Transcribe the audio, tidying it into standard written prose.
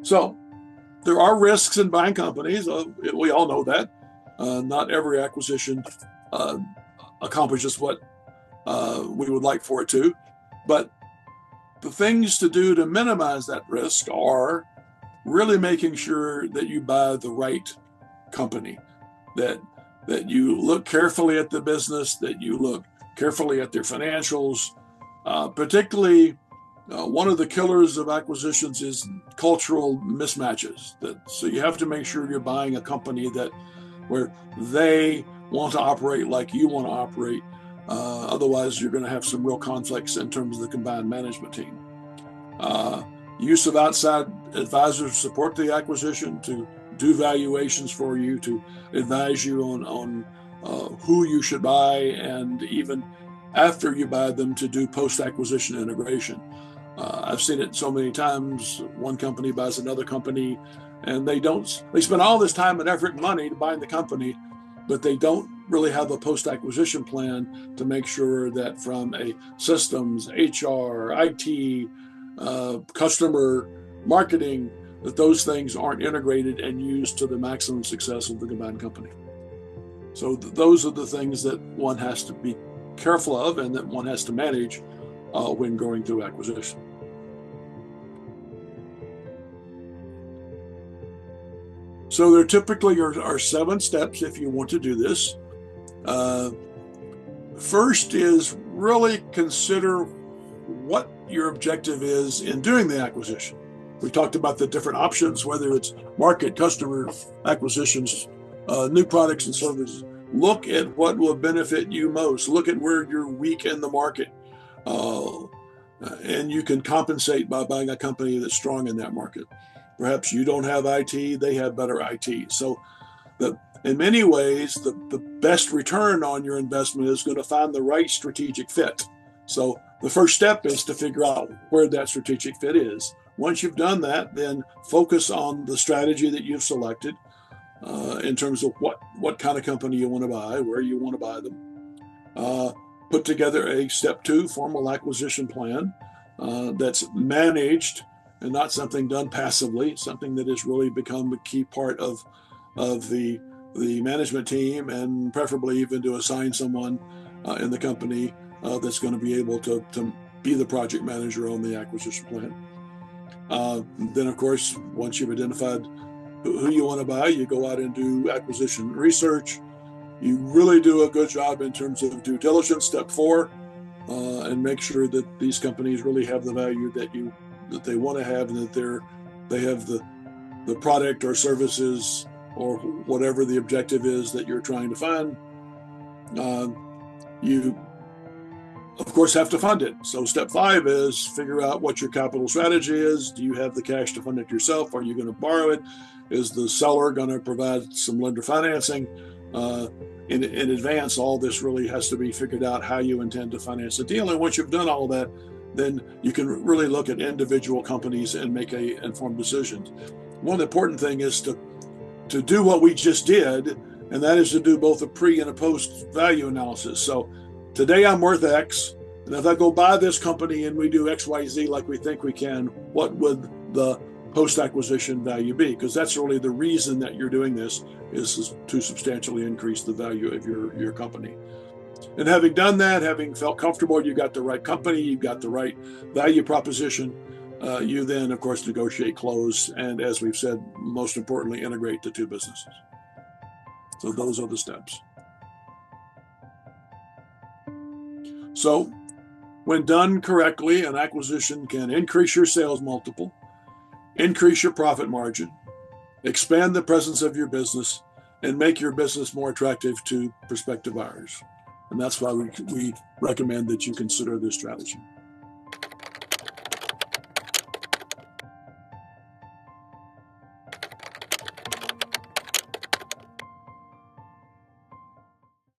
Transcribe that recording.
So there are risks in buying companies. We all know that. Not every acquisition uh, accomplishes what we would like for it to. But the things to do to minimize that risk are really making sure that you buy the right company, that you look carefully at the business, that you look carefully at their financials. Particularly, one of the killers of acquisitions is cultural mismatches. So you have to make sure you're buying a company that where they want to operate like you want to operate. Otherwise, you're going to have some real conflicts in terms of the combined management team. Use of outside advisors to support the acquisition, to do valuations for you, to advise you on who you should buy, and even after you buy them, to do post-acquisition integration. I've seen it so many times. One company buys another company, and they spend all this time and effort and money to buy the company, but they don't really have a post-acquisition plan to make sure that from a systems, HR, IT, customer marketing, that those things aren't integrated and used to the maximum success of the combined company. So those are the things that one has to be careful of and that one has to manage when going through acquisition. So there typically are 7 steps if you want to do this. First is really consider what your objective is in doing the acquisition. We talked about the different options, whether it's market, customer acquisitions, new products and services. Look at what will benefit you most. Look at where you're weak in the market. And you can compensate by buying a company that's strong in that market. Perhaps you don't have IT, they have better IT. So in many ways, the best return on your investment is going to find the right strategic fit. So the first step is to figure out where that strategic fit is. Once you've done that, then focus on the strategy that you've selected in terms of what kind of company you want to buy, where you want to buy them. Put together a step 2 formal acquisition plan that's managed and not something done passively, something that has really become a key part of the management team, and preferably even to assign someone in the company that's going to be able to be the project manager on the acquisition plan. Then, of course, once you've identified who you want to buy, you go out and do acquisition research. You really do a good job in terms of due diligence, step 4, and make sure that these companies really have the value that they want to have, and that they have the product or services or whatever the objective is that you're trying to find. You, of course, have to fund it. So step 5 is figure out what your capital strategy is. Do you have the cash to fund it yourself? Are you going to borrow it? Is the seller going to provide some lender financing? In advance, all this really has to be figured out how you intend to finance the deal. And once you've done all that, then you can really look at individual companies and make a informed decision. One important thing is to do what we just did, and that is to do both a pre and a post value analysis. So today I'm worth X, and if I go buy this company and we do XYZ like we think we can, what would the post-acquisition value be? Because that's really the reason that you're doing this, is to substantially increase the value of your company. And having done that, having felt comfortable you got the right company, you've got the right value proposition, you then, of course, negotiate close, and as we've said, most importantly, integrate the 2 businesses. So those are the steps. So when done correctly, an acquisition can increase your sales multiple, increase your profit margin, expand the presence of your business, and make your business more attractive to prospective buyers. And that's why we recommend that you consider this strategy.